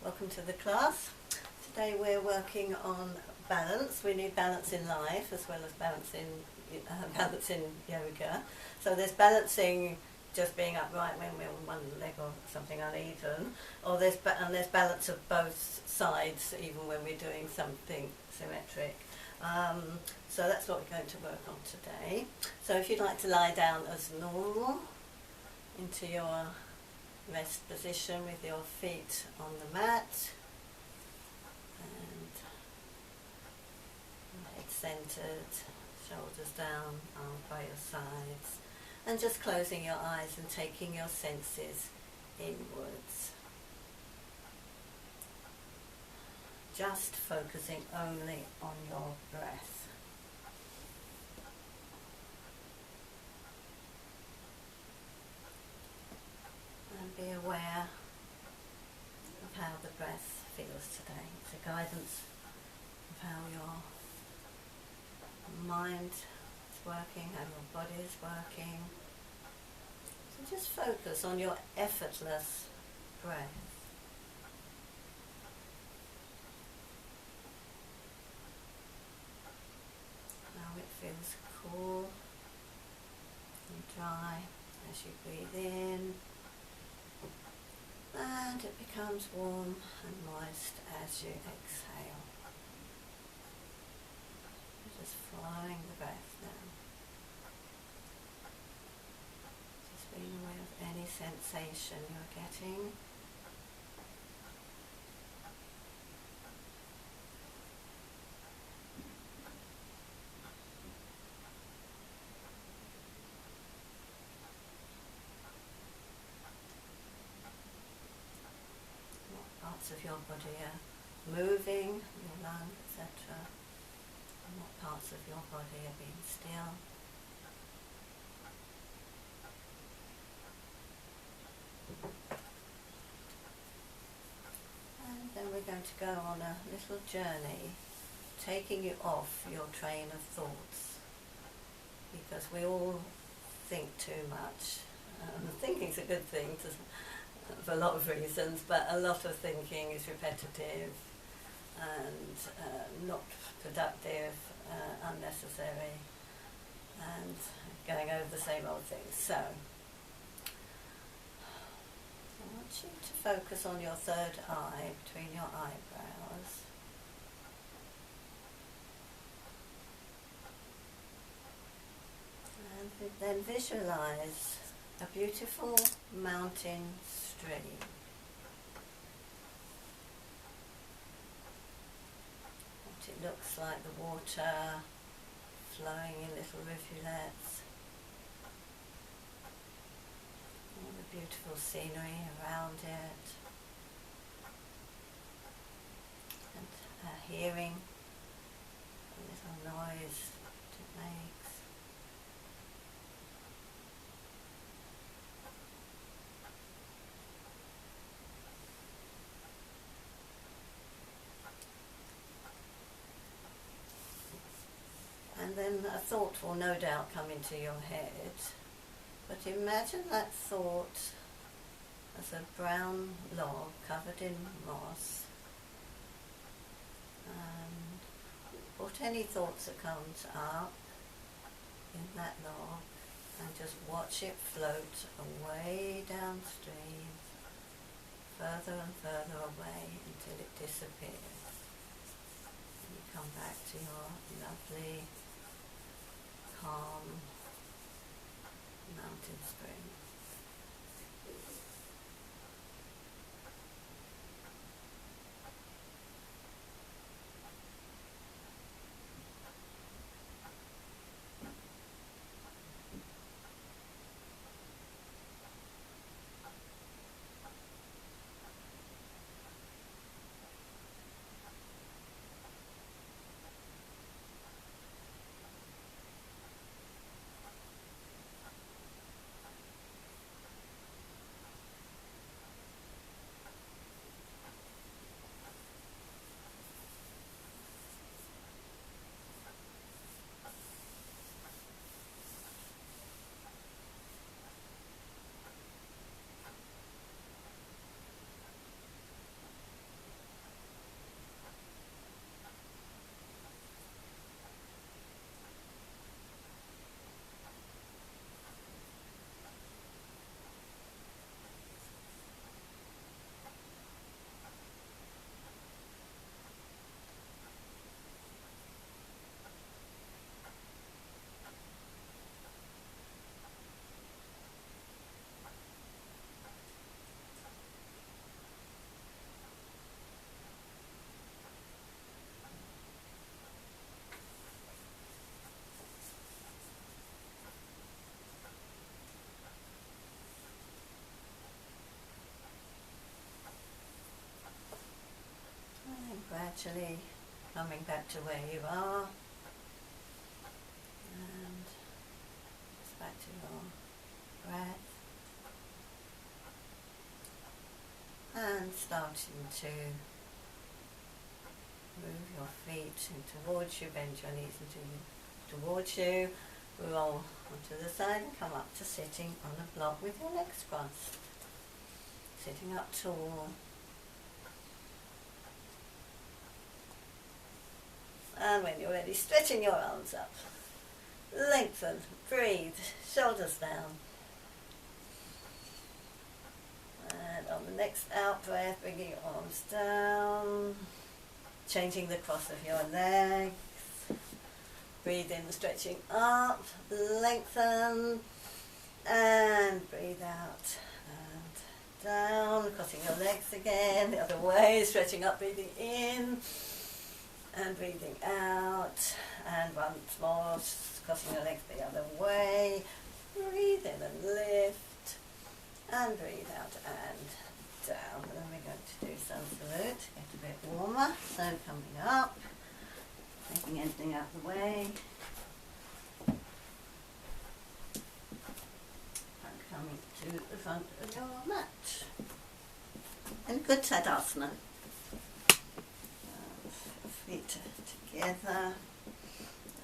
Welcome to the class. Today we're working on balance. We need balance in life as well as balance in yoga. So there's balancing just being upright when we're on one leg or something uneven, or there's balance of both sides even when we're doing something symmetric. So that's what we're going to work on today. So if you'd like to lie down as normal into your rest position with your feet on the mat and head centered, shoulders down, arms by your sides, and just closing your eyes and taking your senses inwards. Just focusing only on your breath. And be aware of how the breath feels today. It's a guidance of how your mind is working, how your body is working. So just focus on your effortless breath. How it feels cool and dry as you breathe in. And it becomes warm and moist as you exhale. You're just following the breath now. Just being aware of any sensation you're getting. Parts of your body are moving, your lungs, etc. And what parts of your body are being still. And then we're going to go on a little journey, taking you off your train of thoughts. Because we all think too much. Thinking's a good thing for a lot of reasons, but a lot of thinking is repetitive and not productive, unnecessary, and going over the same old things. So, I want you to focus on your third eye between your eyebrows. And then visualize a beautiful mountain stream. What it looks like, the water flowing in little rivulets. All the beautiful scenery around it. And hearing the little noise that it makes. And then a thought will no doubt come into your head, but imagine that thought as a brown log covered in moss, and put any thoughts that comes up in that log and just watch it float away downstream, further and further away until it disappears. And you come back to your lovely calm mountain spring. gradually coming back to where you are, and just back to your breath, and starting to move your feet in towards you, bend your knees towards you, roll onto the side and come up to sitting on a block with your legs crossed. Sitting up tall. And when you're ready, stretching your arms up. Lengthen, breathe, shoulders down. And on the next out breath, bringing your arms down. Changing the cross of your legs. Breathe in, stretching up, lengthen, and breathe out. And down, crossing your legs again, the other way, stretching up, breathing in, and breathing out. And once more, crossing your legs the other way. Breathe in and lift, and breathe out and down. And then we're going to do sun salute, get a bit warmer. So coming up, taking anything out of the way, and coming to the front of your mat. And good Tadasana. Feet together,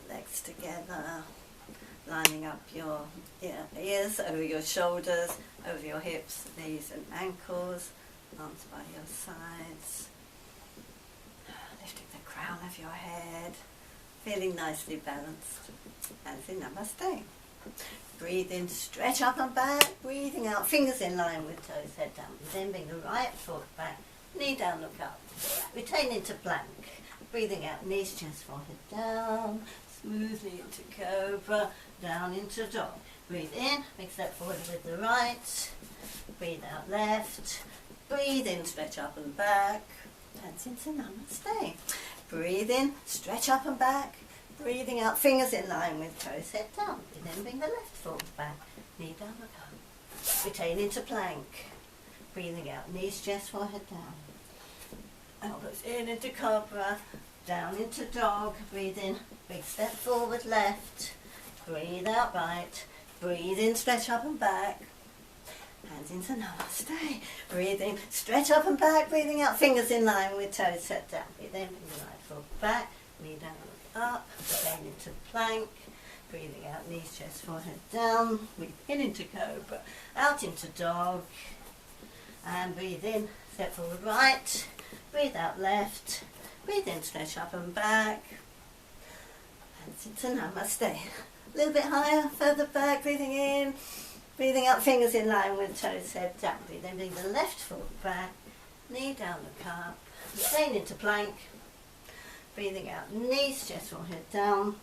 legs together, lining up your ears over your shoulders, over your hips, knees and ankles, arms by your sides. Lifting the crown of your head, feeling nicely balanced. And in Namaste. Breathe in, stretch up and back, breathing out, fingers in line with toes, head down. Then bring the right foot back, knee down, look up. Retain into plank. Breathing out, knees, chest, forehead down, smoothly into cobra, down into dog. Breathe in, big step forward with the right. Breathe out left. Breathe in, stretch up and back. Hands into Namaste. Breathe in, stretch up and back. Breathing out, fingers in line with toes, head down. Then bring the left foot back, knee down, look up. Retain into plank. Breathing out, knees, chest, forehead down. Elbows in into cobra, down into dog. Breathe in, big step forward left. Breathe out right. Breathe in, stretch up and back. Hands into Namaste. Breathe in, stretch up and back. Breathing out, fingers in line with toes set down. Breathe in, bring the right foot back. Knee down, look up. Again into plank. Breathing out, knees, chest, forehead down. Breathe in into cobra. Out into dog. And breathe in, step forward right. Breathe out left. Breathe in, stretch up and back. Hands into Namaste. A little bit higher, further back, breathing in. Breathing out, fingers in line with toes, head down. Breathe in, bring the left foot back. Knee down, look up. Retain into plank. Breathing out, knees, chest, forehead down.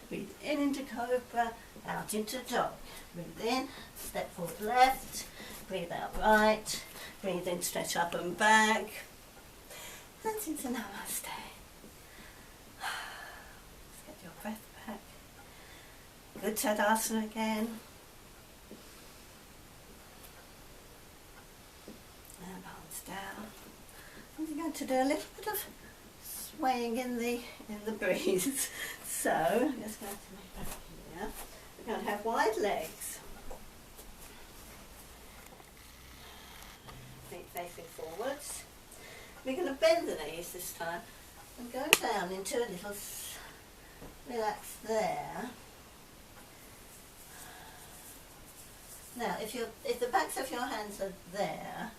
Breathe in into cobra. Out into dog. Breathe in, step forward left. Breathe out right. Breathe in, stretch up and back. Hands into Namaste. Let's get your breath back. Good Tadasana again. And arms down. And we're going to do a little bit of swaying in the breeze. So I'm just going to make back here. We're going to have wide legs. Feet facing forwards. We're going to bend the knees this time and go down into a little relax there. Now, if the backs of your hands are there,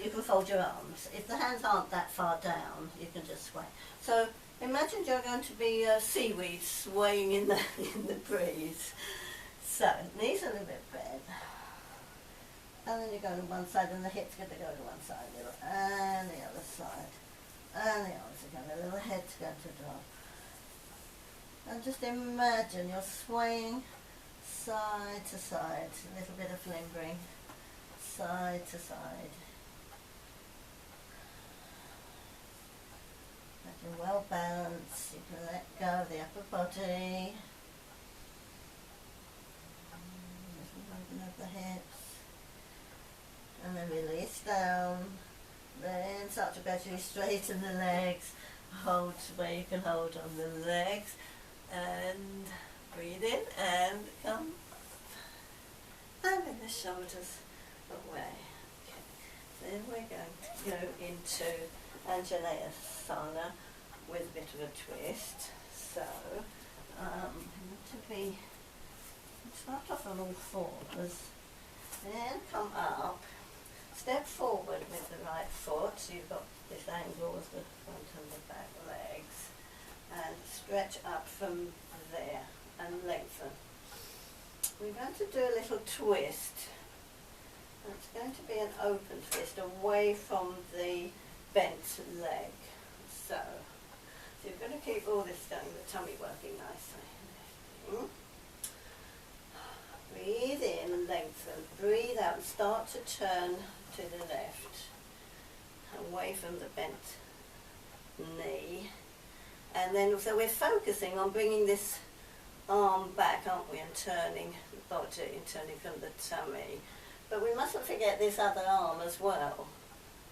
you can fold your arms. If the hands aren't that far down, you can just sway. So imagine you're going to be seaweed swaying in the breeze. So knees a little bit bent. And then you go to one side and the hips get to go to one side, and the other side. And the arms again, a little head to go to drop. And just imagine you're swaying side to side, a little bit of lingering, side to side. But you're well balanced, you can let go of the upper body. Little movement of the hips. And then release down. Then start to gradually straighten the legs. hold where you can hold on the legs, and breathe in and come and then the shoulders away. Okay. Then we're going to go into Anjaneyasana with a bit of a twist. So start off on all fours, then come up, step forward with the right foot, so you've got this angle with the front and the back legs, and stretch up from there and lengthen. We're going to do a little twist. It's going to be an open twist away from the bent leg. So you're going to keep all this going, the tummy working nicely. Breathe in and lengthen. Breathe out and start to turn to the left, away from the bent knee. And then, so we're focusing on bringing this arm back, aren't we, and turning the body, turning from the tummy. But we mustn't forget this other arm as well.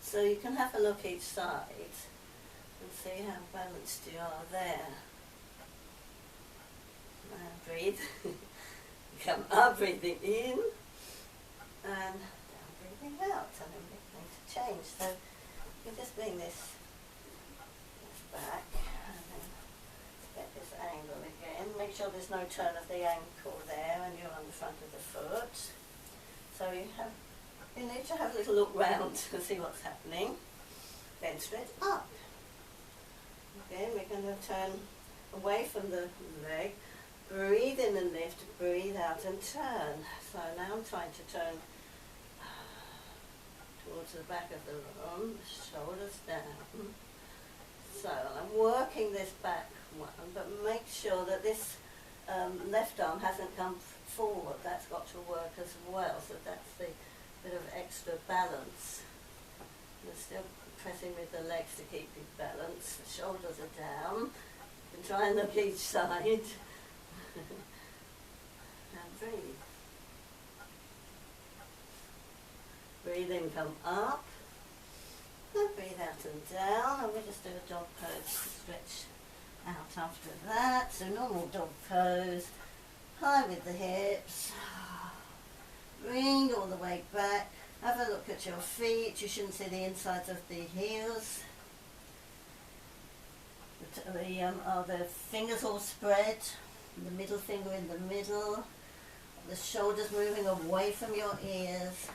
So you can have a look each side and see how balanced you are there. Now breathe. Come up, breathing in, and down, breathing out, and then we're going to change. So you just bring this back, and then get this angle again. Make sure there's no turn of the ankle there, and you're on the front of the foot. So you need to have a little look round and see what's happening. Then stretch up. Again, we're going to turn away from the leg. Breathe in and lift, breathe out and turn. So now I'm trying to turn towards the back of the room, shoulders down. So I'm working this back one, but make sure that this left arm hasn't come forward. That's got to work as well. So that's the bit of extra balance. You're still pressing with the legs to keep you balanced. The shoulders are down. You can try and look each side. And breathe. Breathe in, come up. And breathe out and down. And we'll just do a dog pose to stretch out after that. So normal dog pose. High with the hips. Bring all the way back. Have a look at your feet. You shouldn't see the insides of the heels. Are the fingers all spread? The middle finger in the middle, the shoulders moving away from your ears.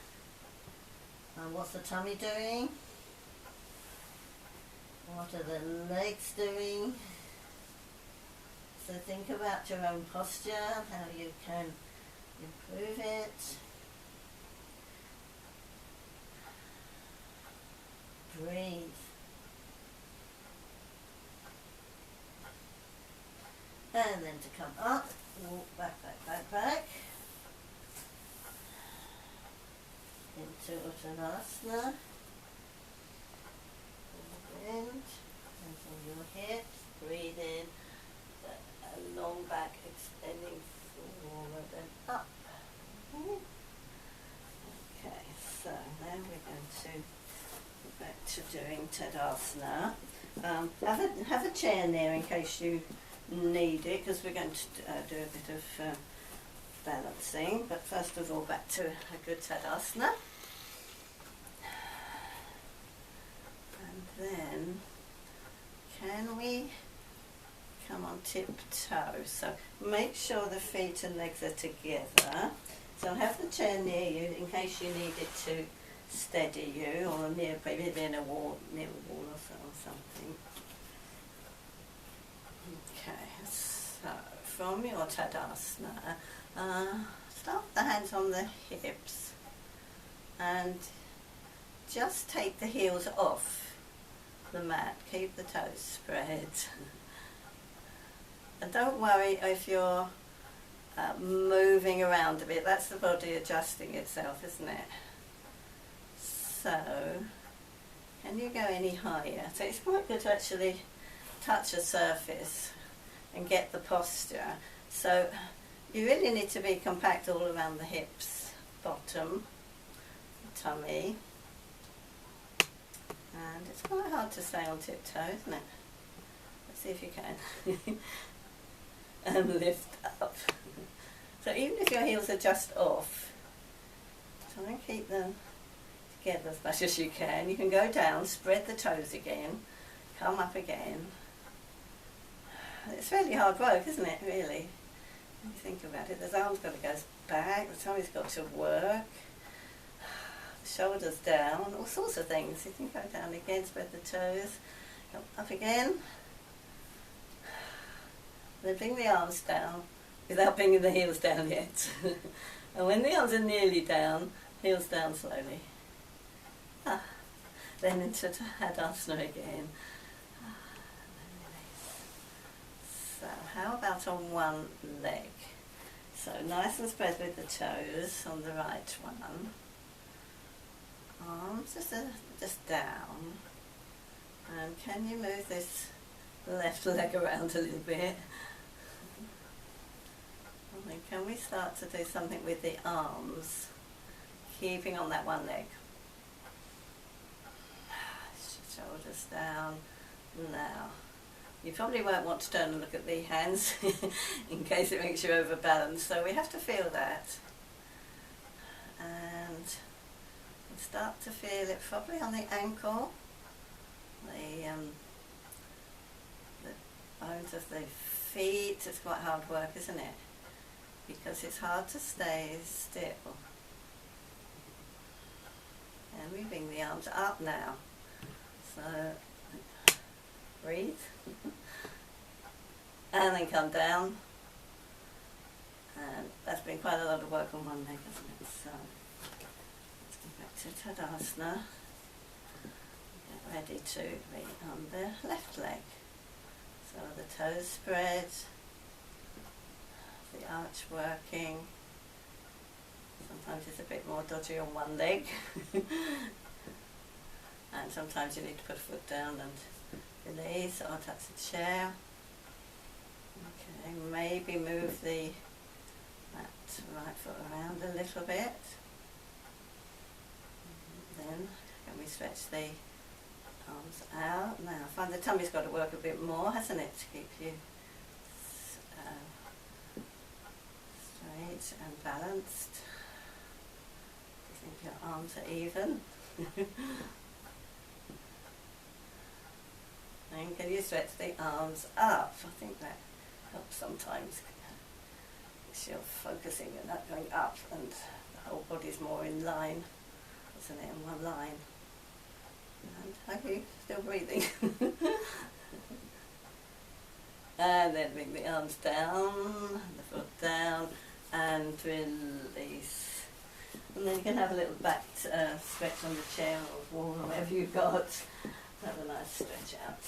And what's the tummy doing? What are the legs doing? So think about your own posture, how you can improve it. Breathe. And then to come up, walk back, back, back, back. Into Uttanasana. Bend, hands on your hips, breathe in, a long back extending forward and up. Okay, so now we're going to go back to doing Tadasana. Have a chair near in case you need it, because we're going to do a bit of balancing, but first of all back to a good Tadasana. And then can we come on tiptoe? So make sure the feet and legs are together. So have the chair near you in case you need it to steady you, or near maybe near a wall or something. Okay, so from your Tadasana, start with the hands on the hips and just take the heels off the mat. Keep the toes spread. And don't worry if you're moving around a bit. That's the body adjusting itself, isn't it? So, can you go any higher? So it's quite good to actually touch a surface and get the posture. So you really need to be compact all around the hips, bottom, tummy. And it's quite hard to stay on tiptoe, isn't it? See if you can. And lift up. So even if your heels are just off, try and keep them together as much as you can. You can go down, spread the toes again, come up again. It's really hard work, isn't it, really? When you think about it, the arm's got to go back, the tummy's got to work, the shoulders down, all sorts of things. You can go down again, spread the toes, come up again. Then bring the arms down without bringing the heels down yet. And when the arms are nearly down, heels down slowly. Then into Tadasana again. So how about on one leg? So nice and spread with the toes on the right one. Arms just down. And can you move this left leg around a little bit? And then can we start to do something with the arms, keeping on that one leg? Shoulders down. Now, you probably won't want to turn and look at the hands in case it makes you overbalanced, so we have to feel that. And start to feel it probably on the ankle, the bones of the feet. It's quite hard work, isn't it? Because it's hard to stay still. And we bring the arms up now. So breathe. And then come down. And that's been quite a lot of work on one leg, hasn't it? So let's go back to Tadasana. Get ready to be on the left leg. So the toes spread, the arch working. Sometimes it's a bit more dodgy on one leg. And sometimes you need to put a foot down and release or touch the chair. Okay, maybe move that right foot around a little bit. Then can we stretch the arms out? Now I find the tummy's got to work a bit more, hasn't it, to keep you straight and balanced. Do you think your arms are even? And can you stretch the arms up? I think that helps sometimes. Because you're focusing and not going up, and the whole body's more in line, isn't it, in one line. And are you still breathing? And then bring the arms down, the foot down, and release. And then you can have a little back stretch on the chair or wall, or whatever you've got. Have a nice stretch out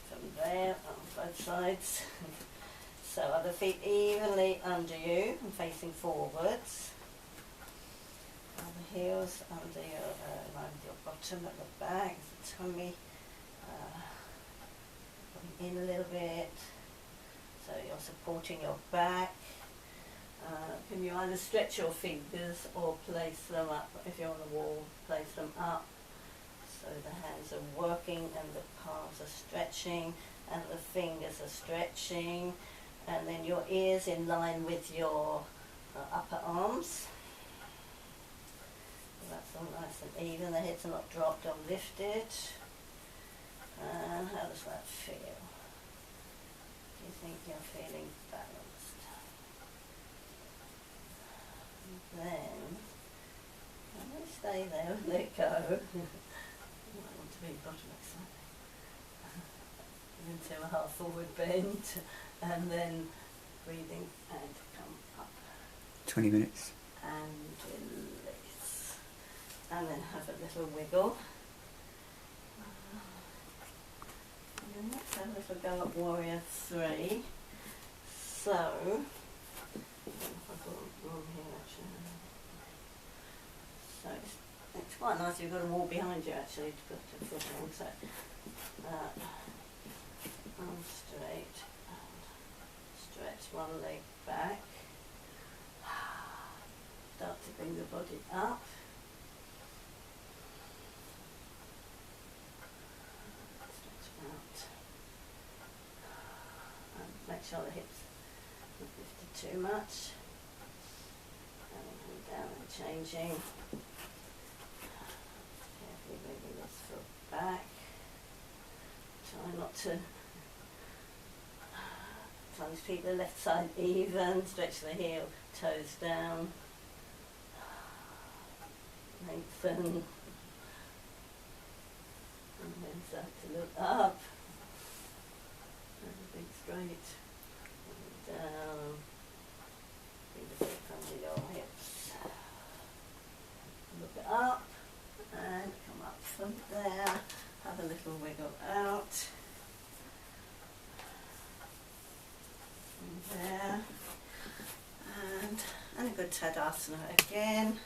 from there on both sides. So other feet evenly under you and facing forwards. The heels under your bottom at the back, the tummy in a little bit. So you're supporting your back. Can you either stretch your fingers or place them up? If you're on the wall, place them up. So the hands are working and the palms are stretching and the fingers are stretching, and then your ears in line with your upper arms. So that's all nice and even, the head's not dropped or lifted. And how does that feel? Do you think you're feeling balanced? And then, can we stay there and let go? I want to be bottom slightly. Into a half forward bend, and then breathing and come up. 20 minutes. And release. And then have a little wiggle. And then let's have a little go at Warrior 3. So, I've got room here actually. So it's quite nice, you've got a wall behind you actually to put your foot on. So arms straight and stretch one leg back. Start to bring the body up. Stretch out. sure the hips not lifted too much. And down and changing. Carefully moving this foot back. Try not to sometimes keep the left side even, stretch the heel, toes down, lengthen, and then start to look up, and big straight, and down, bring the foot under your hips, look up, and come up from there, have a little wiggle out. There, and a good Tadasana again,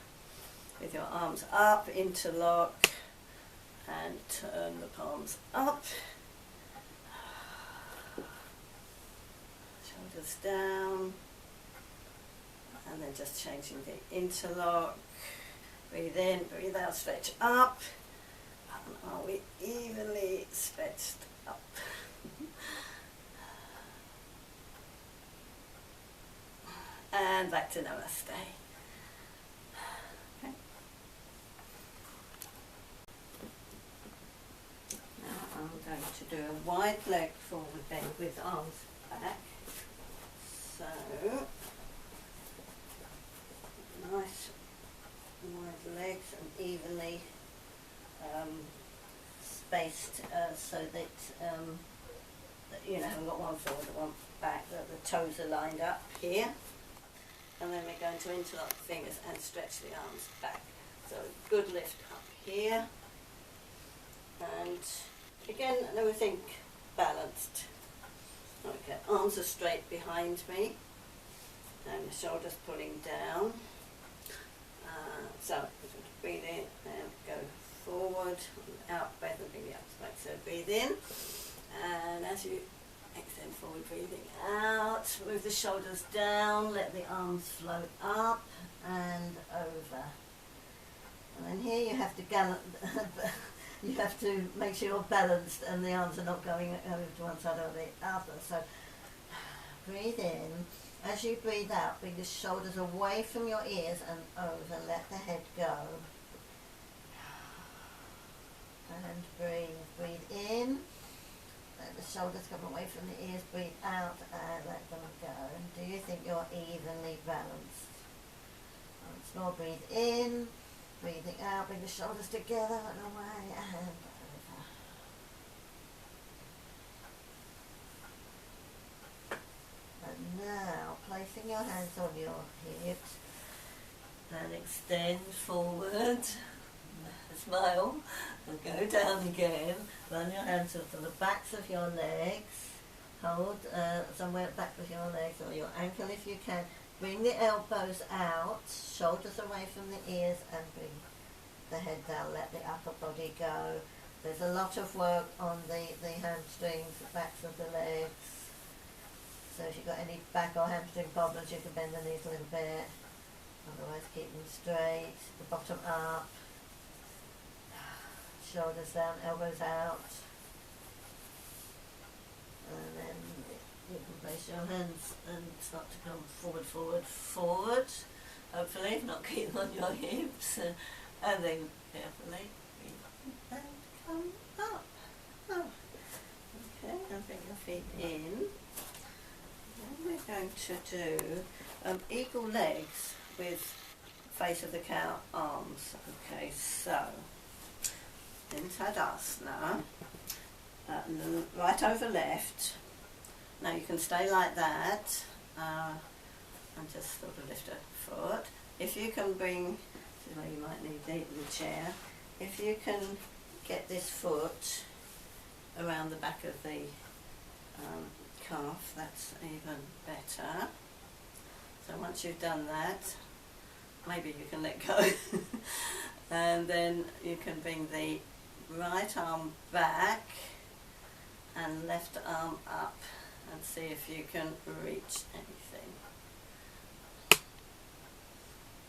with your arms up, interlock, and turn the palms up, shoulders down, and then just changing the interlock, breathe in, breathe out, stretch up, and are we evenly stretched up? And back to Namaste. Okay. Now I'm going to do a wide leg forward bend with arms back. So, nice wide legs and evenly spaced so that, you know, I've got one forward and one back, that the toes are lined up here. And then we're going to interlock the fingers and stretch the arms back. So good lift up here. And again, everything balanced. Okay, arms are straight behind me. And the shoulders pulling down. So breathe in and go forward, out, breath and bring the arms back. So breathe in. And as you extend forward, breathing out, move the shoulders down, let the arms float up and over. And then here you have to you have to make sure you're balanced and the arms are not going over to one side or the other. So breathe in. As you breathe out, bring the shoulders away from your ears and over, let the head go. And breathe in. Let the shoulders come away from the ears, breathe out and let them go. Do you think you're evenly balanced? Once more, breathe in, breathing out, bring the shoulders together and away and over. And now, placing your hands on your hips and extend forward. Smile, and go down again, run your hands up to the backs of your legs, hold somewhere at the back of your legs or your ankle if you can, bring the elbows out, shoulders away from the ears and bring the head down, let the upper body go. There's a lot of work on the hamstrings, the backs of the legs, so if you've got any back or hamstring problems you can bend the knees a little bit, otherwise keep them straight, the bottom up. Shoulders down, elbows out, and then you can place your hands and start to come forward, forward, forward, hopefully, not keep on your hips, and then carefully and come up. Oh. Okay, and bring your feet in. Then we're going to do eagle legs with face of the cow arms. Okay, so in Tadasana, right over left. Now you can stay like that and just sort of lift a foot. If you can bring, this is where you might need the chair, if you can get this foot around the back of the calf, that's even better. So once you've done that, maybe you can let go. And then you can bring the right arm back and left arm up and see if you can reach anything.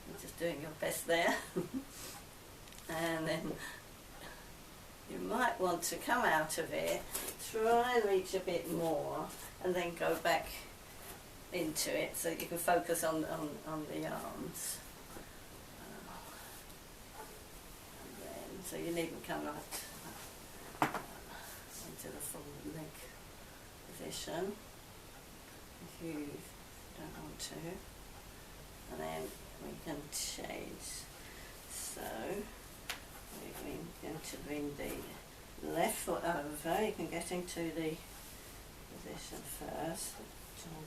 You're just doing your best there. And then you might might want to come out of it, try and reach a bit more, and then go back into it so you can focus on the arms. And then, so you needn't come right into the full leg position if you don't want to. And then we can change. So we're going to bring the left foot over. You can get into the position first,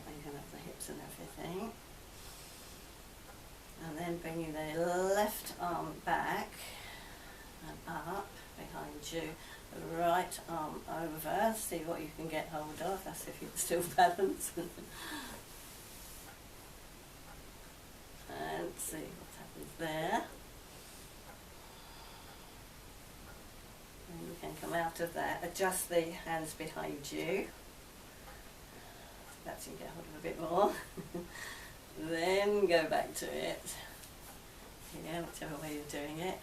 bringing up the hips and everything. And then bringing the left arm back and up behind you. The right arm over. See what you can get hold of. That's if you can still balance. And see what happens there. And you can come out of that, adjust the hands behind you. Perhaps you can get hold of a bit more. Then go back to it. Yeah, whichever way you're doing it.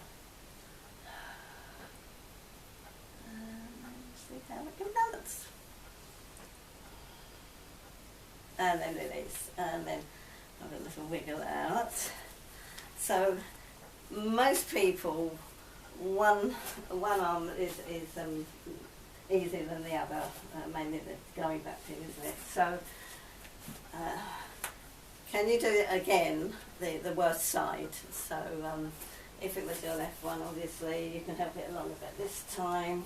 And see how we can balance. And then release. And then have a little wiggle out. So most people, one arm is easier than the other, mainly the going back thing, isn't it? So can you do it again, the worst side? So if it was your left one, obviously you can help it along a bit this time,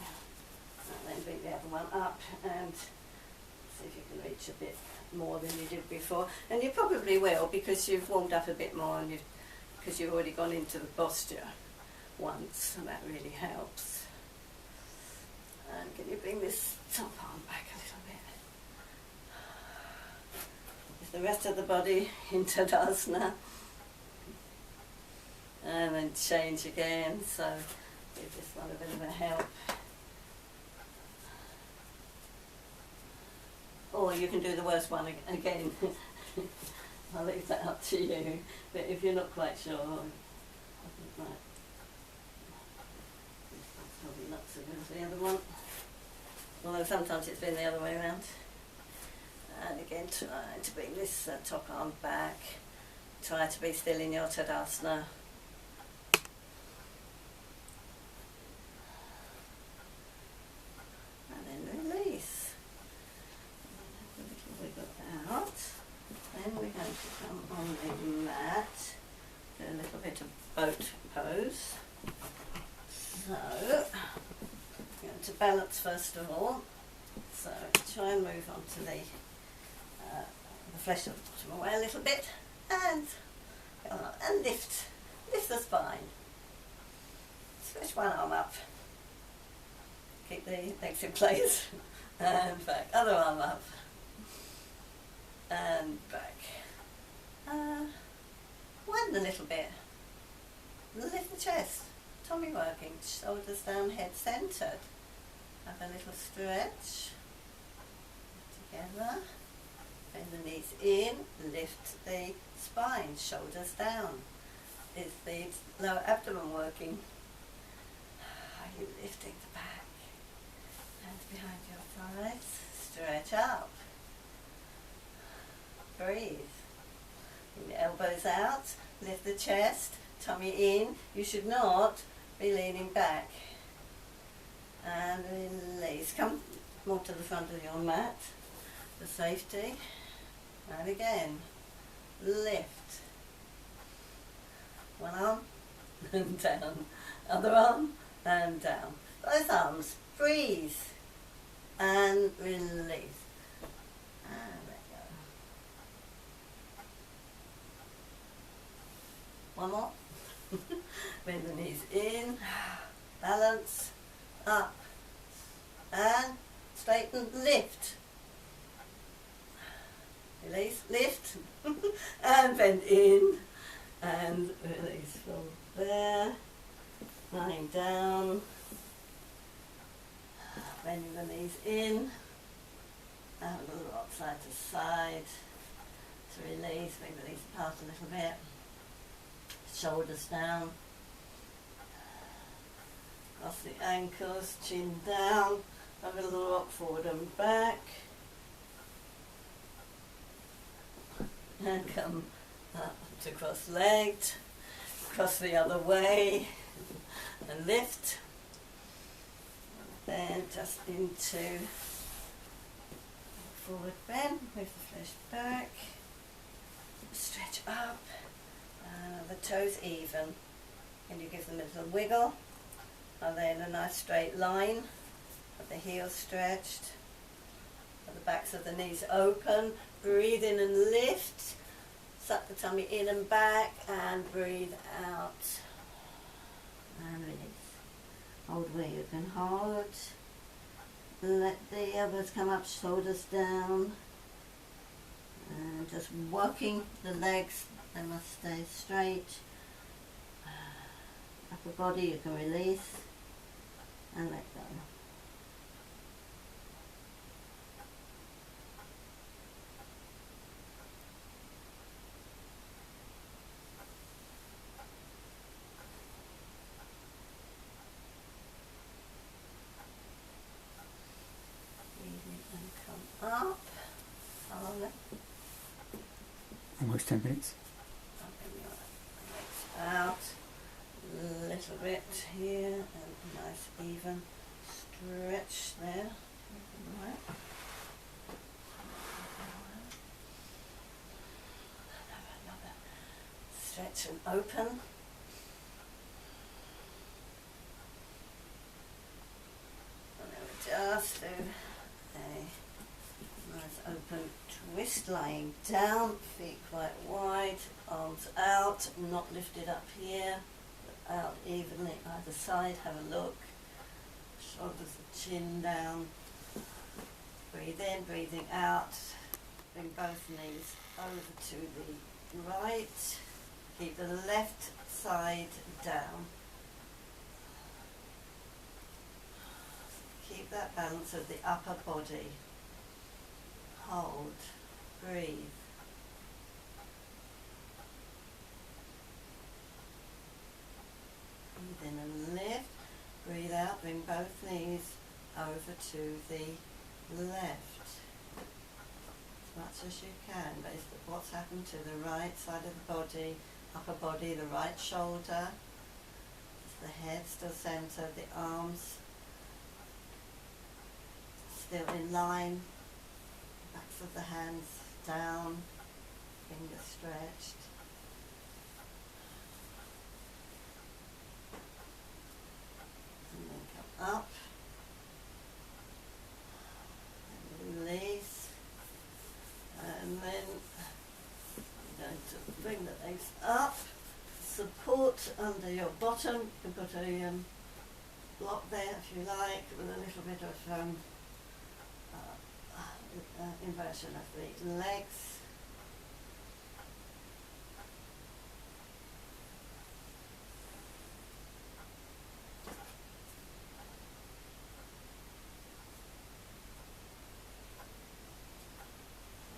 and then bring the other one up and see if you can reach a bit more than you did before. And you probably will, because you've warmed up a bit more and because you've already gone into the posture once, and that really helps. And can you bring this top arm back a little bit? With the rest of the body into Tadasana. And then change again, so give this one a bit of a help. Or you can do the worst one again. I'll leave that up to you. But if you're not quite sure, I think that that's probably not so good as the other one. Although sometimes it's been the other way around. And again, try to bring this top arm back. Try to be still in your Tadasana. And then release. Then we're going to come on the mat, do a little bit of boat pose. So, we're going to balance first of all. So, try and move on to the flesh of the bottom away a little bit, and lift the spine. Switch one arm up, keep the legs in place, and back, other arm up. And back. Widen a little bit. Lift the chest. Tummy working. Shoulders down, head centered. Have a little stretch. Together. Bend the knees in. Lift the spine. Shoulders down. Is the lower abdomen working? Are you lifting the back? Hands behind your thighs. Stretch up. Breathe. Bring the elbows out, lift the chest, tummy in. You should not be leaning back. And release. Come more to the front of your mat for safety. And again, lift. One arm and down. Other arm and down. Both arms. Breathe. And release. One more. Bend the knees in, balance, up, and straighten, lift. Release, lift, and bend in, and release from there, lying down, bending the knees in, and a little rock side to side, to release, bring the knees apart a little bit. Shoulders down, across the ankles, chin down, have a little rock forward and back, and come up to cross-legged, cross the other way, and lift, and then just into forward bend with the flesh back, stretch up, the toes even, and you give them a little wiggle, and then a nice straight line, with the heels stretched, and the backs of the knees open, breathe in and lift, suck the tummy in and back, and breathe out, and release. Hold where you can hold. Let the elbows come up, shoulders down, and just working the legs, they must stay straight. Upper body you can release and let go. Up, slowly. Almost 10 minutes. Out, a little bit here, and nice even stretch there. Right. Another stretch and open. And then we just do a nice open twist, lying down, feet quite wide, arms out, not lifted up here, but out evenly either side. Have a look, shoulders and chin down, breathe in, breathing out, bring both knees over to the right, keep the left side down. Keep that balance of the upper body. Hold, breathe. Breathe in and lift. Breathe out, bring both knees over to the left. As much as you can, based on what's happened to the right side of the body, upper body, the right shoulder. Is the head still centered, the arms still in line, backs of the hands down, fingers stretched. And then come up, and release, and then I'm going to bring the legs up, support under your bottom. You can put a block there if you like, with a little bit of inversion of the legs.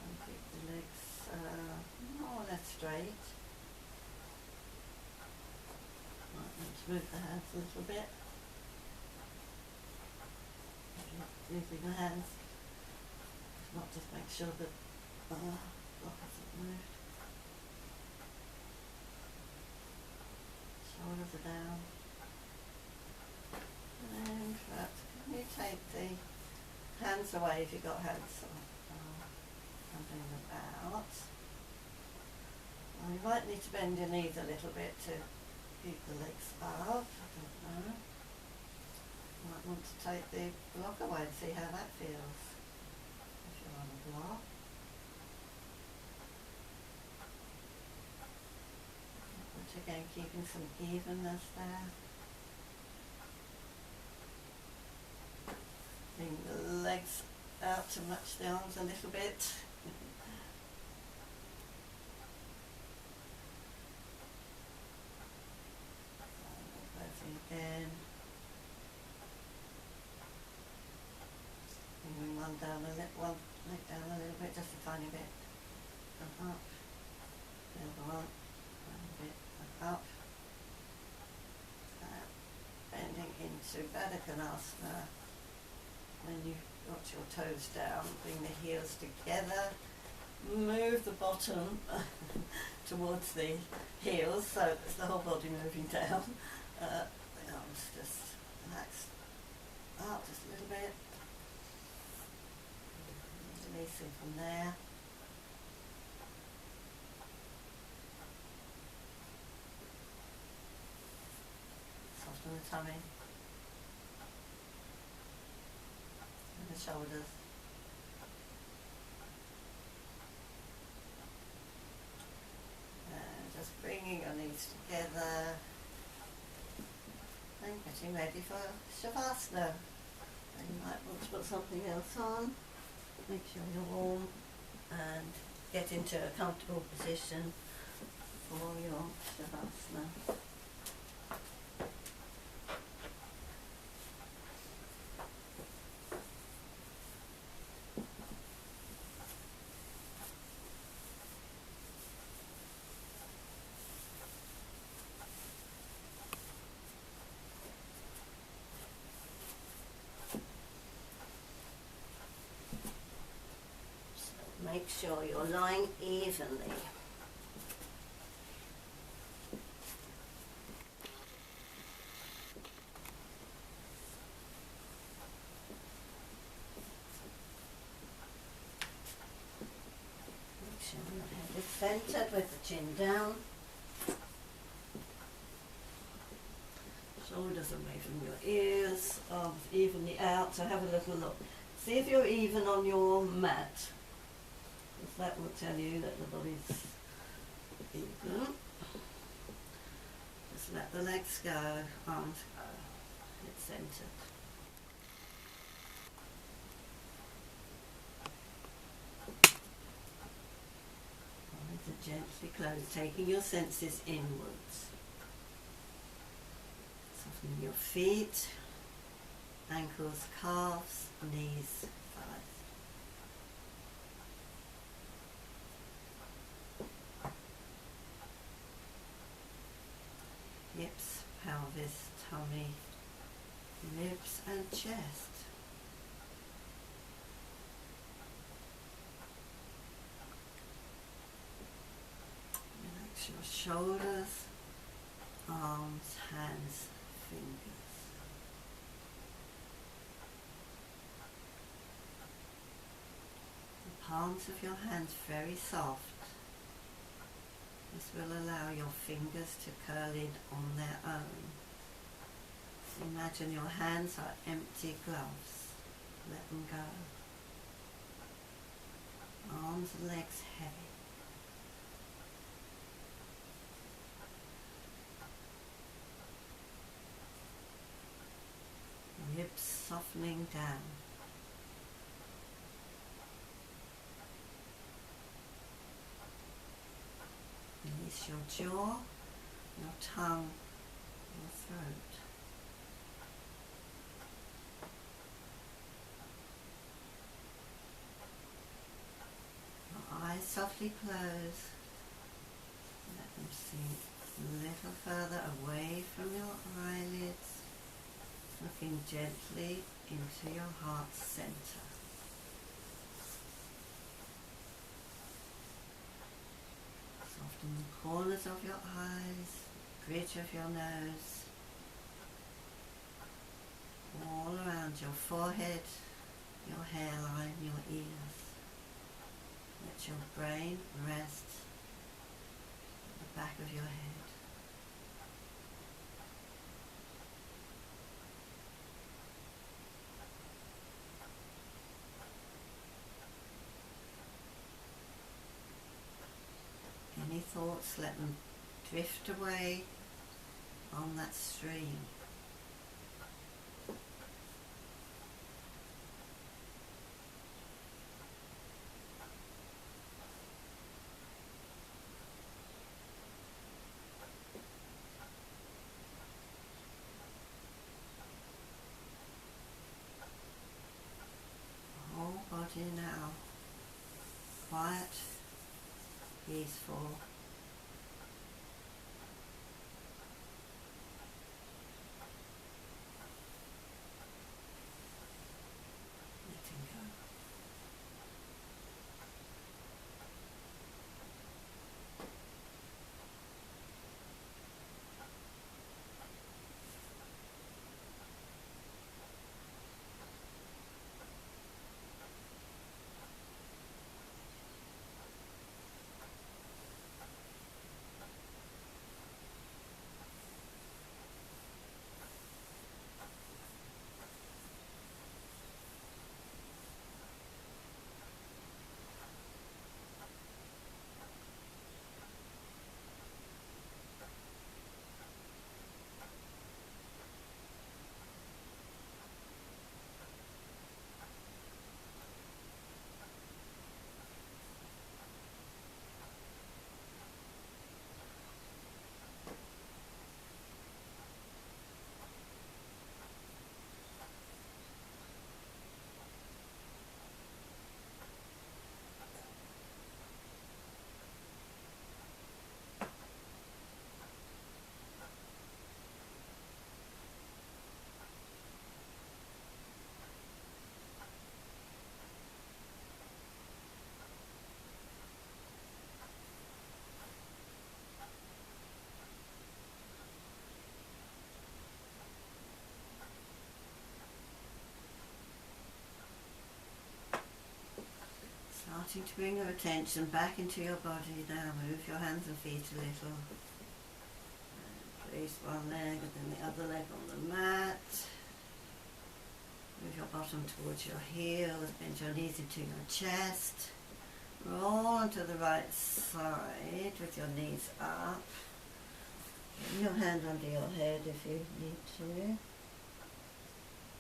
And keep the legs more or less straight. Might move the hands a little bit. Using the hands. Not just make sure that the block hasn't moved. Shoulders are down. And perhaps can you take the hands away if you've got hands and bring them out. Well, you might need to bend your knees a little bit to keep the legs up. I don't know. You might want to take the block away and see how that feels. On the block. But again, keeping some evenness there. Bring the legs out to match the arms a little bit. Closing again. Bring one down a little, one leg down a little bit, just a tiny bit, and up, the other one, a bit, and up, bending into Baddha Konasana. When you've got your toes down, bring the heels together, move the bottom towards the heels, so it's the whole body moving down. The arms just relax up just a little bit, releasing from there. Soften the tummy and the shoulders. And just bringing your knees together and getting ready for Shavasana. And you might want to put something else on. Make sure you're warm and get into a comfortable position for your Shavasana. Make sure you're lying evenly. Make sure your head is centered with the chin down. Shoulders away from your ears, arms evenly out, so have a little look. See if you're even on your mat. That will tell you that the body's even. Just let the legs go, arms go. It's centered. Eyes are gently closed, taking your senses inwards. Softening your feet, ankles, calves, knees, thighs. Hips, pelvis, tummy, ribs and chest. Relax your shoulders, arms, hands, fingers. The palms of your hands very soft. This will allow your fingers to curl in on their own. Imagine your hands are empty gloves. Let them go. Arms and legs heavy. Ribs softening down. Release your jaw, your tongue, your throat. Your eyes softly close. Let them sink a little further away from your eyelids, looking gently into your heart's center. Soften the corners of your eyes, bridge of your nose, all around your forehead, your hairline, your ears. Let your brain rest at the back of your head. Any thoughts, let them drift away on that stream. Whole body now quiet, peaceful. Starting to bring your attention back into your body now. Move your hands and feet a little. Place one leg and then the other leg on the mat. Move your bottom towards your heels, bend your knees into your chest. Roll onto the right side with your knees up. Bring your hand under your head if you need to.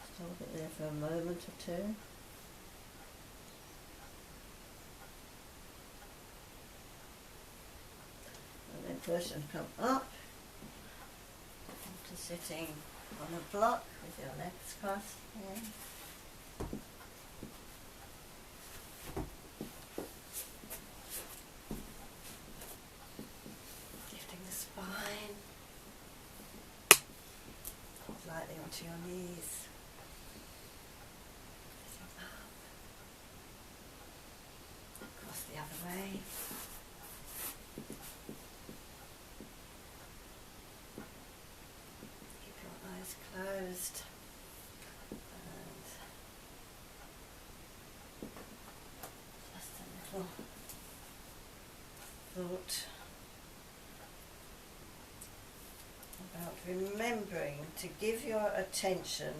Just hold it there for a moment or two. And then push and come up to sitting on a block with your legs crossed here. Lifting the spine. Hold lightly onto your knees. Sitting up. Across the other way. Closed, and just a little thought about remembering to give your attention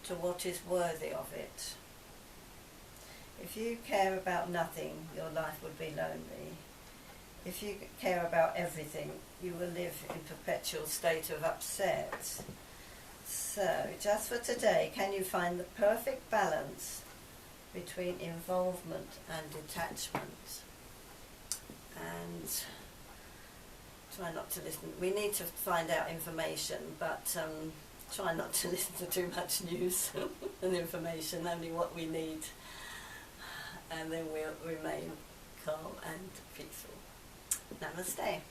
to what is worthy of it. If you care about nothing, your life would be lonely. If you care about everything, you will live in perpetual state of upset. So, just for today, can you find the perfect balance between involvement and detachment? And try not to listen. We need to find out information, but try not to listen to too much news and information, only what we need. And then we'll remain calm and peaceful. Namaste.